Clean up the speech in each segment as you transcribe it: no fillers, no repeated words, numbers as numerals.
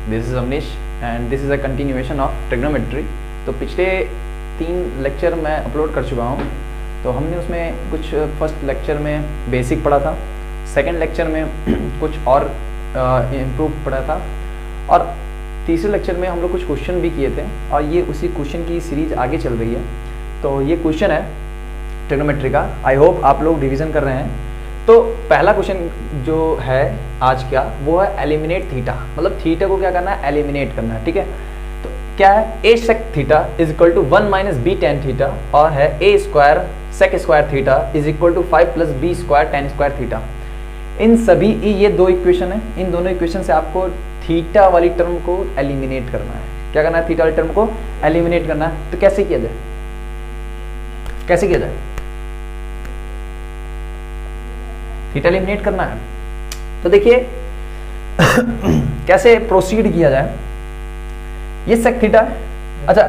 This is Avnish and this is a continuation of trigonometry. तो पिछले 3 lecture मैं upload कर चुका हूँ। तो हमने उसमें कुछ फर्स्ट लेक्चर में बेसिक पढ़ा था, सेकंड लेक्चर में कुछ और इम्प्रूव पढ़ा था, और तीसरे लेक्चर में हम लोग कुछ क्वेश्चन भी किए थे, और ये उसी क्वेश्चन की सीरीज आगे चल रही है। तो ये क्वेश्चन है ट्रिग्नोमेट्री का। आई होप आप लोग रिवीजन कर रहे हैं। तो पहला क्वेश्चन जो है आज का वो है एलिमिनेट थीटा, मतलब थीटा को क्या करना है, एलिमिनेट करना है। ठीक है, तो क्या है, a sec theta is equal to 1 minus b tan theta, और है a square sec square theta is equal to 5 plus b square tan square theta. इन सभी ये 2 इक्वेशन है, इन दोनों इक्वेशन से आपको थीटा वाली टर्म को एलिमिनेट करना है। क्या करना है, थीटा वाली टर्म को एलिमिनेट करना है। तो कैसे किया जाए, कैसे किया जाए, थीटा एलिमिनेट करना है। तो देखिए कैसे प्रोसीड किया जाए। ये सेक थीटा है। अच्छा,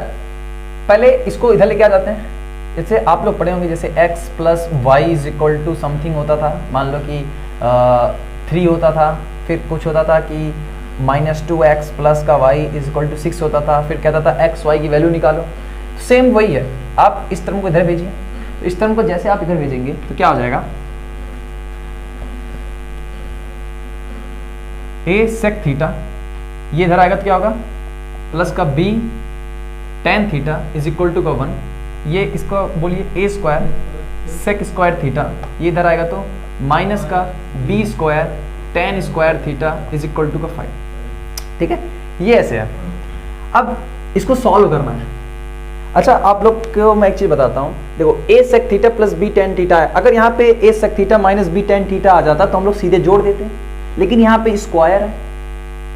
पहले इसको इधर लेके आ जाते हैं। जैसे आप लोग पढ़े होंगे, जैसे x plus y is equal to something होता था, मान लो कि 3 होता था, फिर कुछ होता था कि -2x प्लस का y इज इक्वल टू 6 होता था, फिर कहता था x y की वैल्यू निकालो। सेम वही है, आप इस टर्म को इधर भेजिए। तो इस टर्म को जैसे आप इधर भेजेंगे तो क्या हो जाएगा, a सेक थीटा, ये इधर आएगा तो क्या होगा, प्लस का b tan theta is equal to का 1, ये इसको बोलिए a square sec square theta, ये इधर आएगा तो माइनस का b square tan square theta is equal to का 5। ठीक है, ये ऐसे है। अब इसको सॉल्व करना है। अच्छा, आप लोग को मैं एक चीज बताता हूँ। देखो, a sec theta plus b tan theta है। अगर यहाँ पे a sec theta minus b tan theta आ जाता तो हम लोग सीधे जोड़ देते हैं, लेकिन यहाँ पे स्क्वायर है,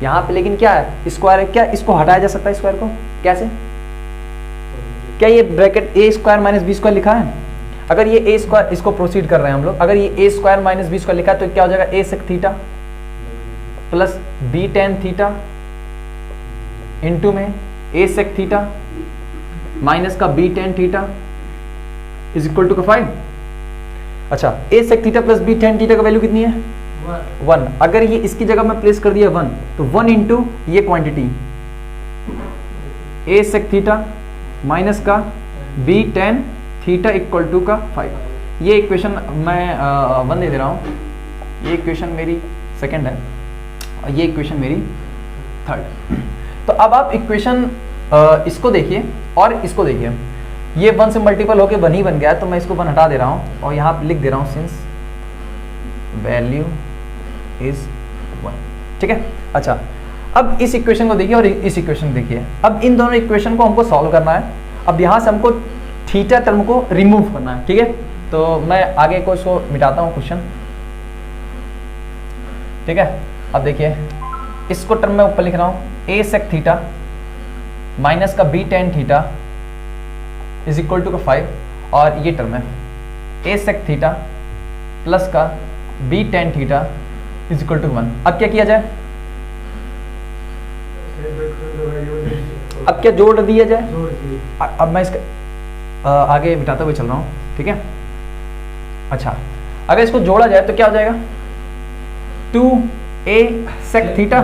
यहाँ पे लेकिन क्या है, स्क्वायर है। क्या इसको हटाया जा सकता है, स्क्वायर को कैसे, क्या ये bracket a square minus b square लिखा है? अगर ये a स्क्वायर, इसको प्रोसीड कर रहे हैं हम लोग, अगर ये a square minus b square लिखा है तो क्या हो जाएगा, a sec theta plus b tan theta into में a सेक थीटा माइनस का b tan theta is equal to का 5। अच्छा, a sec theta plus b tan theta का वैल्यू कितनी है, 1। अगर ये इसकी जगह में प्लेस कर दिया 1, तो 1 इंटू ये quantity a sec theta minus का b tan theta equal to का 5। ये इक्वेशन मैं 1 दे रहा हूँ, ये इक्वेशन मेरी सेकंड है और ये इक्वेशन मेरी थर्ड। तो अब आप इक्वेशन इसको देखिए और इसको देखिए, ये 1 से मल्टीपल होके 1 ही बन गया है, तो मैं इसको 1 हटा दे रहा हूँ और यहाँ पे लिख दे रहा हूँ सिंस वैल्यू इज 1। ठीक है, अच्छा, अब इस इक्वेशन को देखिए और इस इक्वेशन देखिए। अब इन दोनों इक्वेशन को हमको सॉल्व करना है। अब यहाँ से हमको थीटा टर्म को रिमूव करना है। ठीक है, तो मैं आगे को इसको मिटाता हूँ क्वेश्चन। ठीक है, अब देखिए इसको टर्म में ऊपर लिख रहा हूँ, a सेक थीटा माइनस का b tan theta is equal to का 5, और ये टर्म है a सेक थीटा प्लस का b tan theta is equal to 1। अब क्या किया जाए, अब क्या जोड़ दिया जाए। अब मैं इसका आगे बिठाते हुए चल रहा हूँ। ठीक है, अच्छा, अगर इसको जोड़ा जाए तो क्या हो जाएगा, 2a सेक थीटा।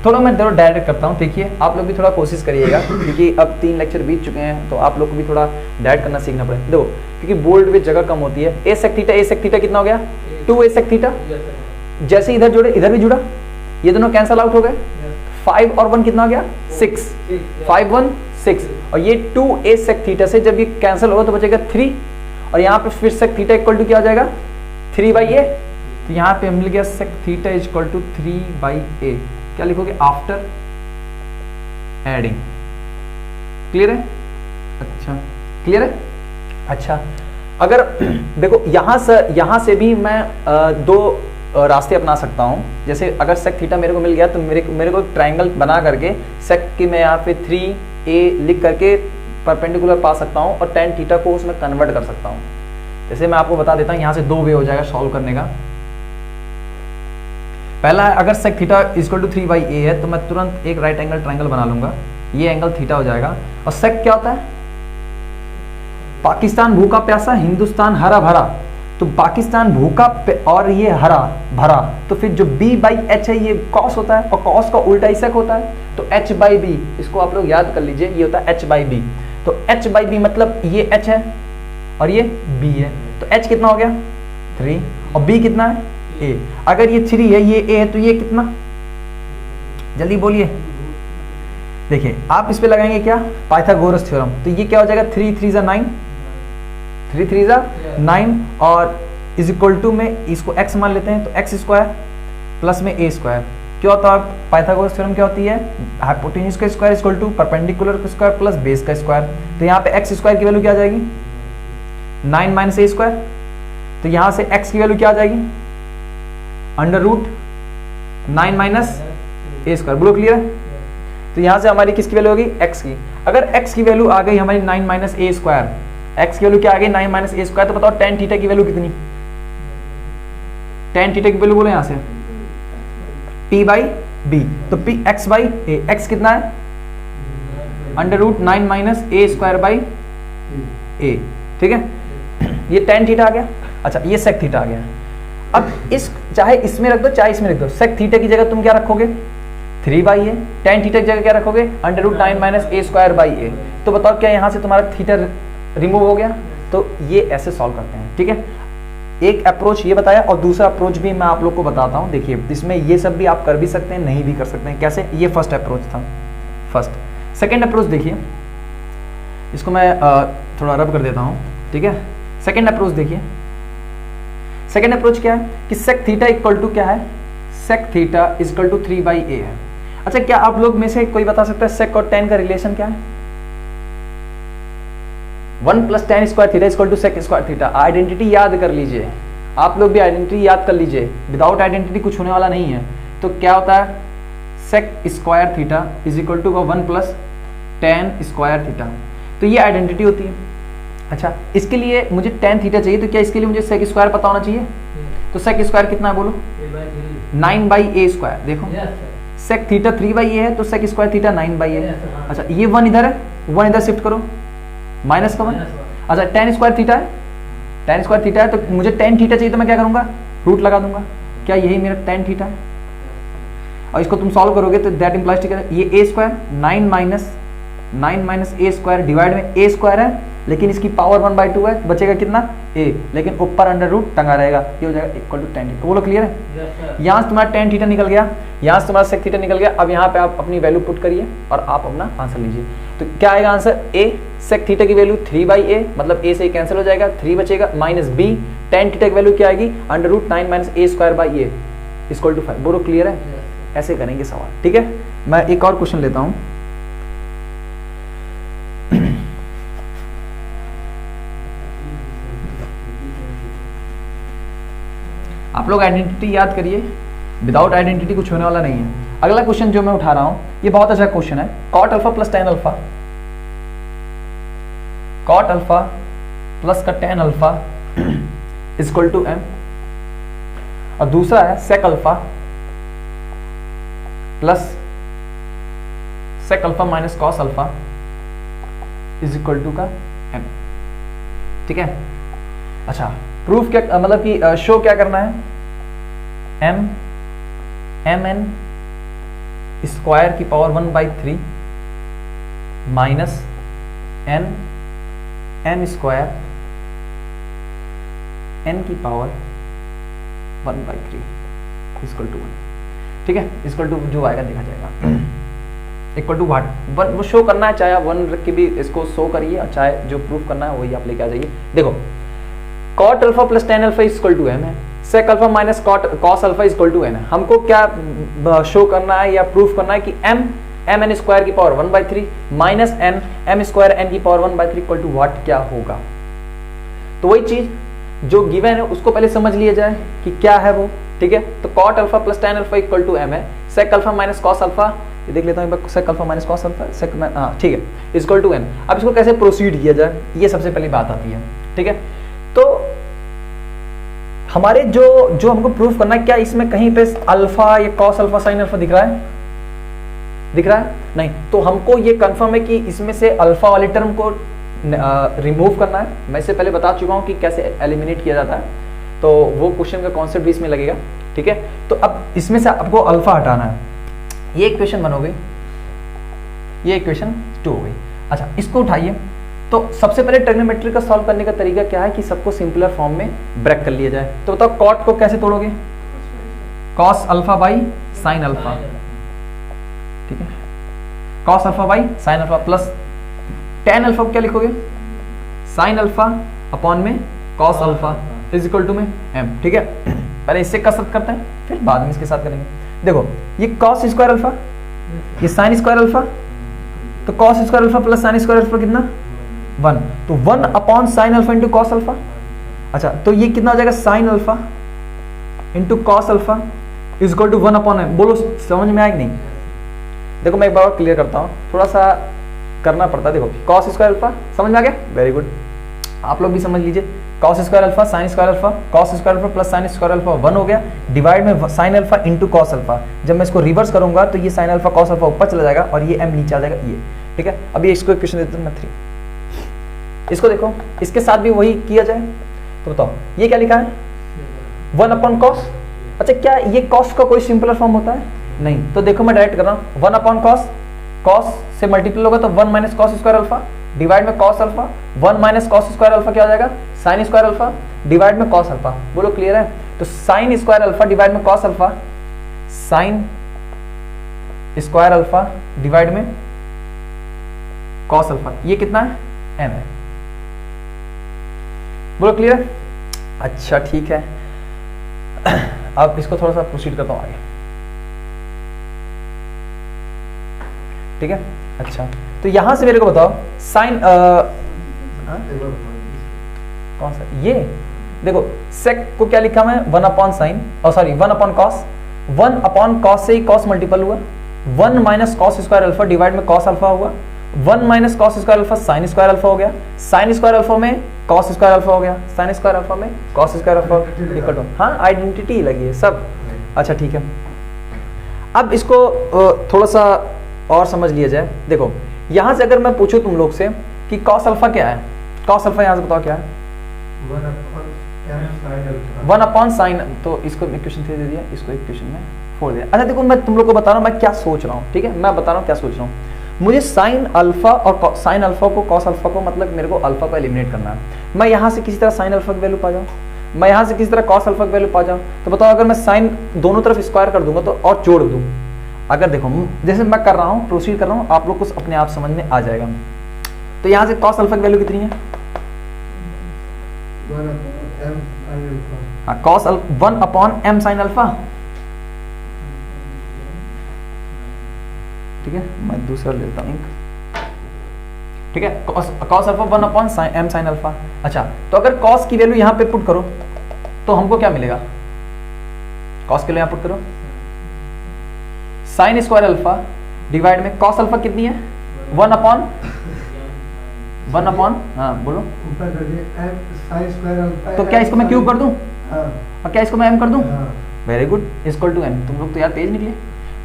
थोड़ा मैं डायरेक्ट करता हूँ, देखिए आप लोग भी थोड़ा कोशिश करिएगा, क्योंकि अब 3 लेक्चर बीत चुके हैं, तो आप लोग को भी थोड़ा डायरेक्ट करना सीखना पड़ेगा। देखो, क्योंकि बोल्ड में जगह कम होती है। a सेक थीटा कितना हो गया, 2a सेक थीटा। जैसे इधर जोड़े इधर भी जुड़ा, ये दोनों कैंसल आउट हो गए। 5 और 1 कितना हो गया, 6। 5 1 6, और ये 2a सेक थीटा से जब ये कैंसिल होगा तो बचेगा 3, और यहाँ पे फिर सेक थीटा इक्वल टू क्या हो जाएगा, 3/a। तो यहाँ पे मिल गया sec theta is equal to 3/a। क्या लिखोगे, आफ्टर एडिंग। क्लियर है? अच्छा, क्लियर है। अच्छा, अगर देखो यहाँ से भी मैं 2 रास्ते अपना सकता हूँ। जैसे अगर सेक थीटा मेरे को मिल गया तो मेरे को ट्राइंगल बना करके सेक की मैं यहाँ पे 3a लिख करके परपेंडिकुलर पा सकता हूँ, और टेन थीटा को उसमें कन्वर्ट कर सकता हूँ। जैसे मैं आपको बता देता हूँ, यहाँ से 2 वे हो जाएगा सॉल्व करने का। पहला है, अगर सेक थीटा इक्वल टू 3/a है तो मैं तुरंत एक राइट एंगल ट्राइंगल बना लूंगा, ये एंगल थीटा हो जाएगा। और सेक क्या होता है, पाकिस्तान भूखा प्यासा, हिंदुस्तान हरा भरा। तो पाकिस्तान भूखा और ये हरा भरा, तो फिर जो b बाई एच है ये कॉस होता है और कॉस का उल्टा ही सेक होता है, तो h बाई बी, इसको आप लोग याद कर लीजिए, ये होता है h बाई बी। तो h बाई बी मतलब ये h है और ये b है, तो h कितना हो गया 3 और b कितना है a। अगर ये 3 है ये a है तो ये कितना, जल्दी बोलिए। देखिए आप इस पे लगाएंगे क्या, पाइथागोरस थ्योरम, तो ये क्या हो जाएगा 3 3 जा 9, 3 3 जा 9 और इज इक्वल टू में इसको x मान लेते हैं, तो x स्क्वायर प्लस में a स्क्वायर, क्या होता है पाइथागोरस थ्योरम क्या होती है, हाइपोटेन्यूज का स्क्वायर इक्वल टू परपेंडिकुलर का स्क्वायर प्लस बेस का स्क्वायर। तो यहाँ पे x स्क्वायर की वैल्यू क्या आ जाएगी 9 माइनस a स्क्वायर, तो यहाँ से x की वैल्यू क्या आ जाएगी under root 9 minus a square. बोलो क्लियर है। तो यहाँ से हमारी किसकी वैल्यू होगी x की, अगर x की वैल्यू आ गई हमारी 9 माइनस a स्क्वायर, x की वैल्यू क्या आ गई 9 माइनस a स्क्वायर, तो बताओ tan थीटा की वैल्यू कितनी, tan थीटा की वैल्यू बोलो यहाँ से p बाई b, तो p x by a, x कितना है under root 9 minus a square by a, ठीक है, ये tan थीटा आ गया। अच्छा ये sec थीटा आ गया। अब इस चाहे इसमें रख दो चाहे इसमें रख दो, sec थीटा की जगह तुम क्या रखोगे 3 बाई ए, tan थीटा की जगह क्या रखोगे under root 9 minus a square by a। तो बताओ क्या यहाँ से तुम्हारा थीटा रिमूव हो गया। तो ये ऐसे सॉल्व करते हैं, ठीक है। एक अप्रोच ये बताया और दूसरा अप्रोच भी मैं आप लोग को बताता हूँ। देखिए इसमें ये सब भी आप कर भी सकते हैं, नहीं भी कर सकते हैं। कैसे, ये फर्स्ट अप्रोच था, फर्स्ट। सेकंड अप्रोच देखिए, इसको मैं थोड़ा रब कर देता हूँ, ठीक है। सेकंड अप्रोच देखिए, सेकंड अप्रोच क्या है कि सेक थीटा इक्वल टू क्या है, sec theta equal to 3 by a है। अच्छा क्या आप लोग में से कोई बता सकता है सेक और tan का रिलेशन क्या है। 1 plus tan square theta equal to sec square theta. Identity याद कर लीजिए, आप लोग भी आइडेंटिटी याद कर लीजिए, विदाउट आइडेंटिटी कुछ होने वाला नहीं है। तो क्या होता है sec square theta is equal to 1 plus tan square theta, तो ये आइडेंटिटी होती है। अच्छा इसके लिए मुझे tan थीटा चाहिए, तो क्या इसके लिए मुझे सेक स्क्वायर पता होना चाहिए। तो सेक स्क्वायर कितना है बोलो 9 बाई ए स्क्वायर। देखो सेक थीटा 3 बाई ए है, तो सेक स्क्वायर थीटा 9 बाई ए। अच्छा ये 1 इधर है, 1 इधर शिफ्ट करो, माइनस का 1। अच्छा tan स्क्वायर थीटा है, tan स्क्वायर थीटा है, तो मुझे tan थीटा चाहिए, तो मैं क्या करूंगा रूट लगा दूंगा। क्या यही मेरा tan थीटा है, और इसको तुम सॉल्व करोगे तो दैट इम्प्लाइज ये a square 9 minus a square divide में a स्क्वायर है, लेकिन इसकी पावर 1/2 है, बचेगा कितना a, लेकिन ऊपर अंडर रूट टंगा रहेगा, ये हो जाएगा इक्वल टू tan थीटा। बोलो क्लियर है। यहाँ से तुम्हारा tan थीटा निकल गया, यहाँ से तुम्हारा सेक थीटा निकल गया। अब यहाँ पे आप अपनी वैल्यू पुट करिए और आप अपना आंसर लीजिए। तो क्या आएगा आंसर, a सेक थीटा की वैल्यू 3 बाई ए, मतलब a से कैंसिल हो जाएगा, 3 बचेगा, माइनस b tan थीटा की वैल्यू क्या आएगी under root 9 minus a square by a equal to 5। बोलो क्लियर है। ऐसे करेंगे सवाल, ठीक है। मैं एक और क्वेश्चन लेता हूँ। आप लोग आइडेंटिटी याद करिए, विदाउट आइडेंटिटी कुछ होने वाला नहीं है। अगला क्वेश्चन जो मैं उठा रहा हूं ये बहुत अच्छा क्वेश्चन है। Cot alpha plus tan alpha, cot alpha plus का tan alpha equal to m, और दूसरा है sec alpha plus sec alpha minus cos alpha is equal to का m, ठीक है। अच्छा प्रूफ क्या, मतलब कि शो क्या करना है, m n स्क्वायर की power 1/3 minus n square n की पावर 1/3 इक्वल टू 1, ठीक है। इक्वल टू जो आएगा देखा जाएगा, इक्वल टू व्हाट वो शो करना है, चाहे आप 1 रख के भी इसको शो करिए, और चाहे जो प्रूफ करना है वही आप लेके आ जाइए। देखो cot alpha plus tan alpha equal to m है, sec alpha minus cos alpha equal to n है। हमको क्या शो करना है या प्रूफ करना है कि m n स्क्वायर की power 1/3 minus m square n की पावर 1/3 इक्वल टू व्हाट क्या होगा। तो वही चीज जो गिवन है उसको पहले समझ लिया जाए कि क्या है वो, ठीक है। तो cot alpha plus tan alpha equal to m है, sec alpha minus cos alpha, ये देख लेता हूँ, sec alpha minus cos alpha sec, हाँ ठीक है, इक्वल टू n। अब इसको कैसे प्रोसीड किया जाए, ये सबसे पहली बात आती है, ठीक है। तो हमारे जो हमको प्रूफ करना है, क्या इसमें कहीं पे अल्फा या कॉस अल्फा साइन अल्फा दिख रहा है, दिख रहा है नहीं, तो हमको ये कंफर्म है कि इसमें से अल्फा वाले टर्म को रिमूव करना है। मैं इससे पहले बता चुका हूं कि कैसे एलिमिनेट किया जाता है। तो वो क्वेश्चन का कॉन्सेप्ट भी इसमें लगेगा, ठीक है। तो अब इसमें से आपको अल्फा हटाना है, ये इक्वेशन 1 हो गई, ये इक्वेशन 2 हो गई। अच्छा, इसको उठाइए। तो सबसे पहले ट्रिग्नोमेट्री का सॉल्व करने का तरीका क्या है कि सबको सिंपलर फॉर्म में ब्रेक कर लिया जाए। तो बताओ कॉट को कैसे तोड़ोगे, cos alpha by sine alpha, ठीक है, cos alpha by sine alpha plus tan alpha को क्या लिखोगे, साइन अल्फा अपॉन में cos alpha is equal to में एम, ठीक है। पहले इससे कसरत करते हैं, फिर बाद में इसके साथ करेंगे। देखो ये कॉस स्क्वायर अल्फा, ये साइन स्क्वायर अल्फा, तो cos square alpha plus sine square alpha कितना 1, तो 1 upon sine alpha into cos alpha. अच्छा, तो ये कितना हो जाएगा, sine alpha into cos alpha is equal to 1 upon m. बोलो समझ में आएगा नहीं? देखो मैं एक बार क्लियर करता हूँ, थोड़ा सा करना पड़ता है। देखो कॉस स्क्वायर अल्फा समझ में आ गया, वेरी गुड। आप लोग भी समझ लीजिए, cos square alpha sine square alpha, cos square alpha plus sine square alpha 1 हो गया, डिवाइड में sign alpha into cos alpha. जब मैं इसको रिवर्स करूंगा तो ये साइन अल्फा कॉस अल्फा ऊपर चला जाएगा और ये एम नीचे आ जाएगा, ये ठीक है। अभी इसको इक्वेशन देता हूं मैं 3, इसको देखो, इसके साथ भी वही किया जाए। तो बताओ ये क्या लिखा है, 1 अपॉन कॉस। अच्छा, क्या ये कॉस का कोई सिंपलर फॉर्म होता है? नहीं। तो देखो मैं डायरेक्ट कर रहा हूँ, 1 अपॉन कॉस, कॉस से मल्टीपल होगा तो 1 minus cos square alpha divide में cos alpha, 1 minus cos square alpha क्या हो जाएगा, साइन स्क्वायर अल्फा डिवाइड में कॉस अल्फा। बोलो क्लियर है? तो साइन स्क्वायर अल्फा डिवाइड में cos alpha, sine square alpha divide में कॉस अल्फा, ये कितना है, एम है। बोलो क्लियर है? अच्छा ठीक है, अब इसको थोड़ा सा प्रोसीड करता हूं आगे, ठीक है। अच्छा, तो यहां से मेरे को बताओ साइन कौन सा, ये देखो सेक को क्या लिखा मैं, 1 अपॉन साइन, और sorry 1 upon cos, 1 upon cos से ही कॉस मल्टीपल हुआ, 1 minus cos square alpha divide में कॉस अल्फा हुआ, 1 minus cos square alpha sine square alpha हो गया, साइन स्क्वायर अल्फा में कॉस स्क्वायर अल्फा हो गया, साइन स्क्वायर अल्फा में cos square alpha equal to, हाँ आइडेंटिटी लगी है सब। अच्छा ठीक है, अब इसको थोड़ा सा और समझ लिया जाए। देखो यहां से अगर मैं पूछूं तुम लोग से कि कॉस अल्फा क्या है, कॉस अल्फा यहां से बताओ क्या है, 1 अपॉन साइन, तो इसको इक्वेशन 3 दे दिया, इसको इक्वेशन में 4 दिया। अच्छा देखो मैं तुम लोग को बता रहा हूं मैं क्या सोच रहा हूं, ठीक है, मैं बता रहा हूं क्या सोच रहा हूं। मुझे साइन अल्फा और साइन अल्फा को कॉस अल्फा को, मतलब मेरे को अल्फा को एलिमिनेट करना है। मैं यहां से किसी तरह साइन अल्फा की वैल्यू पा जाऊं, मैं यहां से किसी तरह कॉस अल्फा की वैल्यू पा जाऊं, तो बताओ अगर मैं साइन दोनों तरफ स्क्वायर कर दूंगा तो और जोड़ दूं, अगर देखो जैसे मैं कर रहा हूं, प्रोसीड कर रहा हूं, आप लोग को अपने आप समझ में आ जाएगा। तो यहां से कॉस अल्फा की वैल्यू कितनी है, cos 1 upon m sine alpha, ठीक है, मैं दूसरा लेता हूं, ठीक है, cos alpha 1 upon m sine alpha. अच्छा, तो अगर कॉस की वैल्यू यहां पे पुट करो तो हमको क्या मिलेगा, कॉस के लिए यहां पुट करो, साइन स्क्वायर अल्फा डिवाइड में कॉस अल्फा कितनी है, 1 अपॉन हाँ बोलो, तो क्या इसको मैं क्यूब कर दूं, और क्या इसको मैं एम कर दूं, very good, equal to m. तुम लोग तो यार तेज निकले।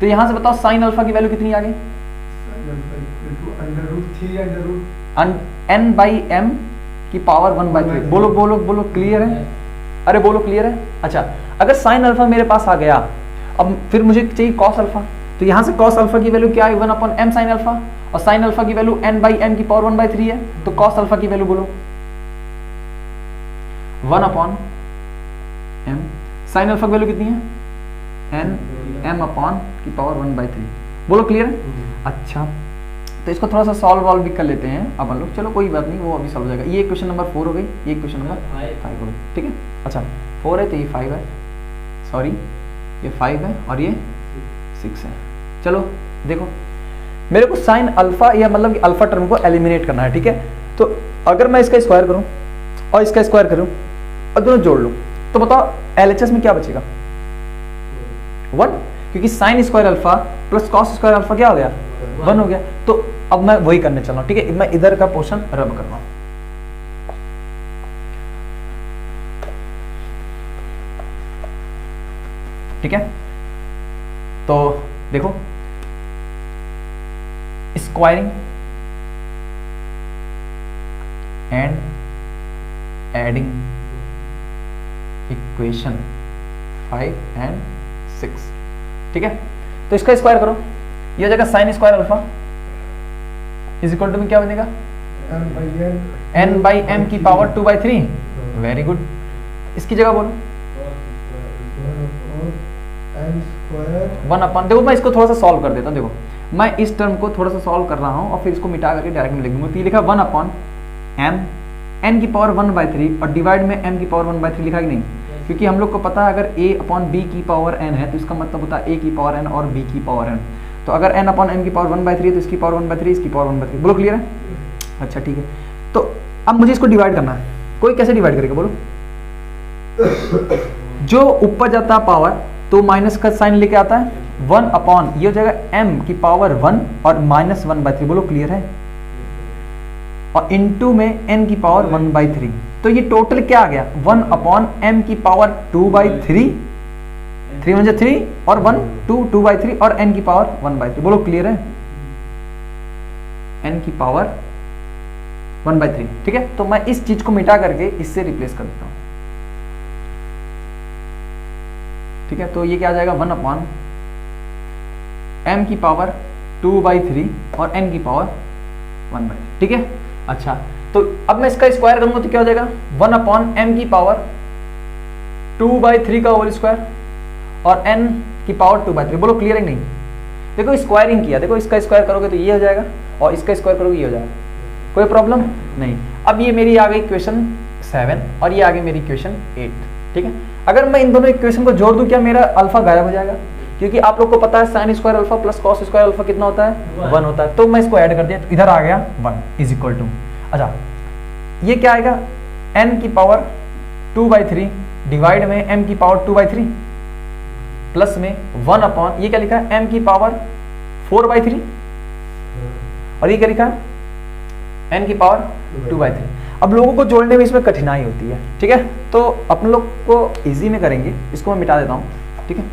तो यहां से बताओ साइन अल्फा की वैल्यू कितनी आ गई, n बाई एम की पावर 1/3। बोलो बोलो बोलो, क्लियर है? अरे बोलो क्लियर है? अच्छा, अगर साइन अल्फा मेरे पास आ गया, अब फिर मुझे चाहिए कॉस अल्फा, तो यहां से कॉस अल्फा की वैल्यू क्या है, 1 अपॉन एम साइन अल्फा, और साइन अल्फा की वैल्यू n बाई एम की पावर 1/3 है, तो कॉस अल्फा की वैल्यू बोलो 1 अपॉन एम, साइन अल्फा की वैल्यू कितनी है, n m अपॉन की पावर 1/3। बोलो क्लियर है? अच्छा, तो इसको थोड़ा सा सॉल्व भी कर लेते हैं अपन लोग, चलो कोई बात नहीं, वो अभी सॉल्व हो जाएगा। ये क्वेश्चन नंबर 4 हो गई, ये क्वेश्चन नंबर 5 हो गई, ठीक है। अच्छा 4 है तो ये 5 है, सॉरी ये 5 है और ये 6 है। चलो देखो, मेरे को साइन अल्फा या मतलब कि अल्फा टर्म को एलिमिनेट करना है, ठीक है। तो अगर मैं इसका स्क्वायर करूं और इसका स्क्वायर करूं और दोनों जोड़ लूं, तो बताओ LHS में क्या बचेगा, 1, क्योंकि sign square alpha plus cos square alpha क्या हो गया, 1 हो गया। तो अब मैं वही करने चल रहा हूं, ठीक है, मैं इधर का पोर्शन रब कर रहा हूं, ठीक है। तो देखो squaring and adding equation 5 and 6, ठीक है। तो इसका स्क्वायर करो, ये हो जाएगा sine square alpha is equal to में क्या बनेगा n बाई एम की पावर 2/3। Very good. इसकी जगह बोलो 1/, देखो मैं इसको थोड़ा सा सॉल्व कर देता हूँ। देखो मैं इस टर्म को थोड़ा सा सॉल्व कर रहा हूँ और फिर इसको मिटा करके डायरेक्ट में लिख दूंगा। तो ये लिखा 1/m n की पावर 1/3 और डिवाइड में m की पावर 1/3 लिखा कि नहीं, क्योंकि हम लोग को पता है अगर a/b की पावर n है तो इसका मतलब होता है a की पावर n और b की पावर n। तो अगर n/m की पावर 1/3 है तो इसकी पावर 1/3, इसकी पावर 1/3। बोलो क्लियर है? अच्छा ठीक है। तो अब मुझे इसको डिवाइड करना है। कोई कैसे डिवाइड करेगा बोलो? जो ऊपर जाता है पावर तो माइनस का साइन लेके आता है 1/, ये हो जाएगा m की पावर 1 और -1/3। बोलो क्लियर है? और इनटू में n की पावर 1/3। तो ये टोटल क्या आ गया 1/m की पावर 2/3, 3 × 3 और 1 2/3 और n की पावर 1/3। बोलो क्लियर है? n की पावर 1/3, ठीक है। तो मैं इस चीज को मिटा करके इससे रिप्लेस कर देता हूं, ठीक है। तो ये क्या आ जाएगा 1/m की पावर 2/3 और n की पावर 1/3, ठीक है। अच्छा तो अब मैं इसका स्क्वायर करूंगा तो क्या हो जाएगा 1/m की पावर 2/3 का होल स्क्वायर और n की पावर 2/3। बोलो क्लियर है नहीं? देखो स्क्वायरिंग किया, देखो इसका स्क्वायर करोगे तो ये हो जाएगा और इसका स्क्वायर करोगे ये हो जाएगा, कोई प्रॉब्लम नहीं। अब ये मेरी आ गई इक्वेशन 7 और ये आ गई मेरी इक्वेशन 8, ठीक है। अगर मैं इन दोनों इक्वेशन को जोड़ दूं क्या मेरा अल्फा गायब हो जाएगा? क्योंकि आप लोग को पता है sign square alpha plus cos square alpha कितना होता है 1 होता है। तो मैं इसको ऐड कर दिया तो इधर आ गया 1 इज इक्वल टू, अच्छा ये क्या आएगा n की पावर 2/3 डिवाइड में m की पावर 2/3 प्लस में 1/, ये क्या लिखा है m की पावर 4/3 और ये क्या लिखा है n की पावर 2/3। अब लोगों को जोड़ने में इसमें कठिनाई होती है, ठीक है। तो अपन लोग को इजी में करेंगे, इसको मैं मिटा देता हूं, ठीक है।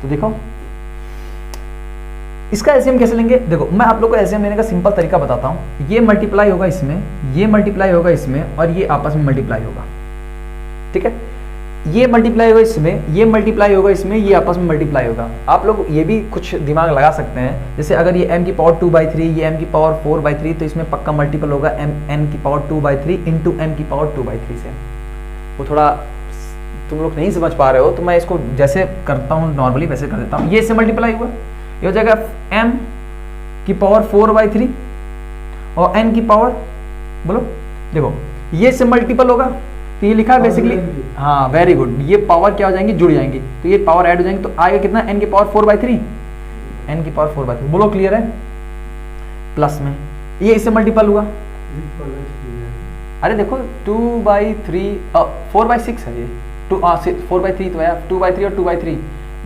तो देखो इसका एलसीएम कैसे लेंगे? देखो मैं आप लोग को एलसीएम लेने का सिंपल तरीका बताता हूं। ये मल्टीप्लाई होगा इसमें, ये मल्टीप्लाई होगा इसमें और ये आपस में मल्टीप्लाई होगा, ठीक है। ये मल्टीप्लाई होगा इसमें, ये मल्टीप्लाई होगा इसमें, ये आपस में मल्टीप्लाई होगा। आप लोग ये भी कुछ दिमाग लगा सकते हैं, जैसे अगर ये m की पावर 2/3 ये m की पावर 4/3 तो इसमें पक्का मल्टीपल होगा n की पावर 2/3 इंटू m की पावर 2/3 से। वो थोड़ा तुम लोग नहीं समझ पा रहे हो तो मैं इसको जैसे करता हूँ नॉर्मली वैसे कर देता हूँ। ये इससे मल्टीप्लाई हुआ, ये हो जाएगा m की पावर 4/3 और n की पावर, बोलो देखो ये से मल्टीपल होगा तो ये लिखा है बेसिकली, हाँ वेरी गुड, ये पावर क्या हो जाएंगी जुड़ जाएंगी तो ये पावर ऐड हो जाएंगे तो आएगा कितना n की पावर 4/3, n की पावर 4/3। बोलो क्लियर है? प्लस में ये इससे मल्टीपल हुआ, अरे देखो 2/3 4/6 है ये 4/3 तो है 2/3 और 2/3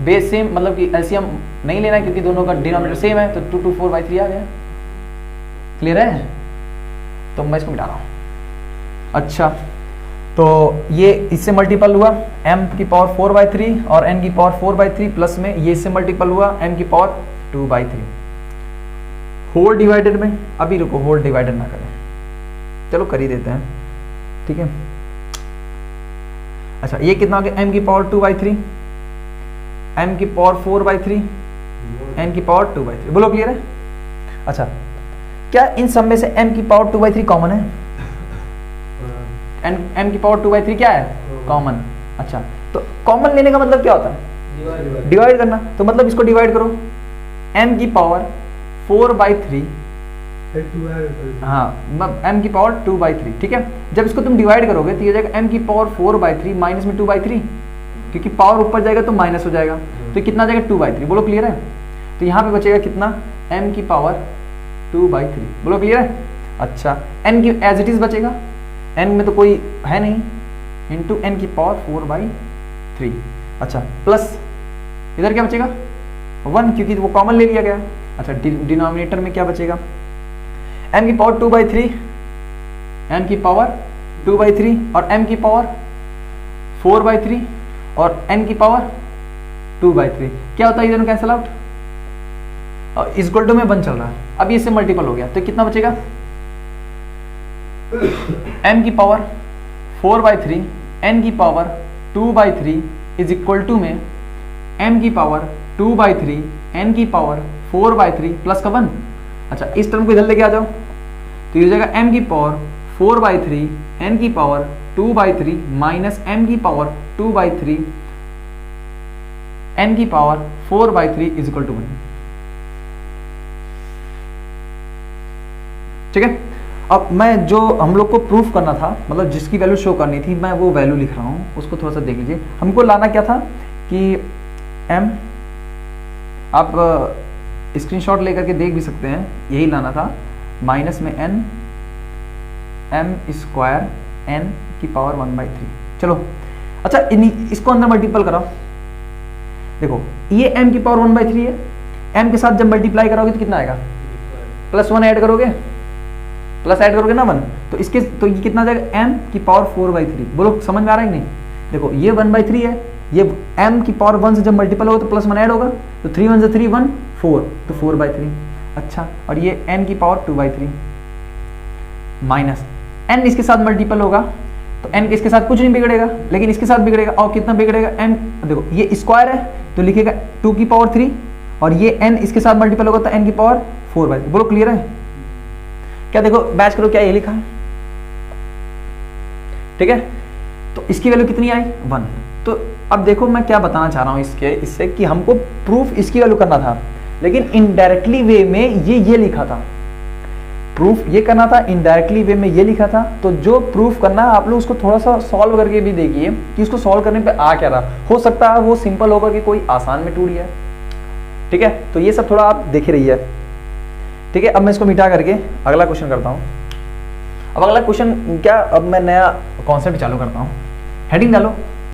बेस सेम, मतलब कि एलसीएम नहीं लेना क्योंकि दोनों का डिनोमिनेटर सेम है तो 2 4/3 आ गया। क्लियर है? तो मैं इसको मिटा रहा हूँ। अच्छा तो ये इससे मल्टीपल हुआ m की पावर 4/3 और n की पावर 4/3 प्लस में ये इससे मल्टीपल हुआ m की पावर 2/3 होल डिवाइडेड में। अभी रुको होल डिवाइडेड ना करें, चलो कर ही देते हैं, ठीक है। अच्छा ये कितना हो गया m की पावर 2/3 m की पावर 4/3 n की पावर 2/3। बोलो क्लियर है? अच्छा क्या इन सब में से m की पावर 2/3 कॉमन है? m की पावर 2/3 क्या है? कॉमन। अच्छा तो कॉमन लेने का मतलब क्या होता है? डिवाइड करना। तो मतलब इसको डिवाइड करो m की पावर 4/3, हाँ m की पावर 2/3, ठीक है। जब इसको तुम डिवाइड करोगे तो ये हो जाएगा m की पावर 4/3 माइनस में 2/3, क्योंकि पावर ऊपर जाएगा तो माइनस हो जाएगा तो कितना जाएगा 2/3। बोलो क्लियर है? तो यहाँ पे बचेगा कितना m की पावर 2/3। बोलो क्लियर है? अच्छा n की एज इट इज बचेगा, n में तो कोई है नहीं, इंटू n की पावर 4/3। अच्छा प्लस इधर क्या बचेगा 1 क्योंकि वो कॉमन ले लिया गया। अच्छा डिनोमिनेटर में क्या बचेगा m की पावर 2/3, m की पावर 2/3 और m की पावर 4/3 और n की पावर 2/3 क्या होता है इधर कैंसिल आउट, इक्वल टू में 1 चल रहा है। अब ये इससे मल्टीपल हो गया तो कितना बचेगा m की पावर 4/3 n की पावर 2/3 इज इक्वल टू में m की पावर 2/3 n की पावर 4/3 प्लस का 1। अच्छा, इस टर्म को इधर लेके आ जाओ तो ये हो जाएगा m की पावर 4/3 n की पावर 2/3 माइनस m की पावर 2/3 n की पावर 4/3 इज इक्वल टू 1। ठीक है, अब मैं जो हम लोग को प्रूफ करना था, मतलब जिसकी वैल्यू शो करनी थी, मैं वो वैल्यू लिख रहा हूं, उसको थोड़ा सा देख लीजिए। हमको लाना क्या था कि m, आप स्क्रीनशॉट लेकर के देख भी सकते हैं, यही लाना था, माइनस में n m स्क्वायर n की पावर 1/3। चलो अच्छा, इसको अंदर मल्टीपल कराओ। देखो ये m की पावर 1/3 है, m के साथ जब मल्टीप्लाई करोगे तो कितना आएगा, प्लस 1 ऐड करोगे, प्लस ऐड करोगे ना 1, तो इसके तो ये कितना आ जाएगा m की पावर 4/3। बोलो समझ में आ रहा है कि नहीं। देखो ये 1/3 है, ये m की पावर 1 से जब मल्टीपल होगा तो प्लस 1 ऐड होगा, तो 3 1 से 3 1 4, तो 4/3। अच्छा, और ये n की पावर 2/3 माइनस n इसके साथ मल्टीपल होगा तो n इसके साथ कुछ नहीं बिगड़ेगा, लेकिन इसके साथ बिगड़ेगा। और कितना बिगड़ेगा, m, देखो ये स्क्वायर है तो लिखेगा 2 की पावर 3, और ये n इसके साथ मल्टीपल होगा तो n की पावर 4/3। बोलो क्लियर है क्या। देखो बैच करो, क्या ये लिखा है, ठीक है। तो इसकी वैल्यू कितनी आई 1। तो अब देखो मैं क्या बताना चाह रहा हूं इससे कि हमको प्रूफ इसकी वैल्यू करना था, लेकिन इनडायरेक्टली वे में ये लिखा था, प्रूफ ये करना था, इनडायरेक्टली वे में ये लिखा था। तो जो प्रूफ करना है आप लोग उसको थोड़ा सा सॉल्व करके भी देखिए कि उसको सॉल्व करने पे आ क्या रहा। हो सकता है वो सिंपल होगा कि कोई आसान में टूट गया, ठीक है। तो ये सब थोड़ा आप देखे रहिए, ठीक है। अब मैं इसको मिटा करके अगला क्वेश्चन करता हूँ। अब अगला क्वेश्चन क्या, अब मैं नया कॉन्सेप्ट चालू करता हूँ। हेडिंग डालो।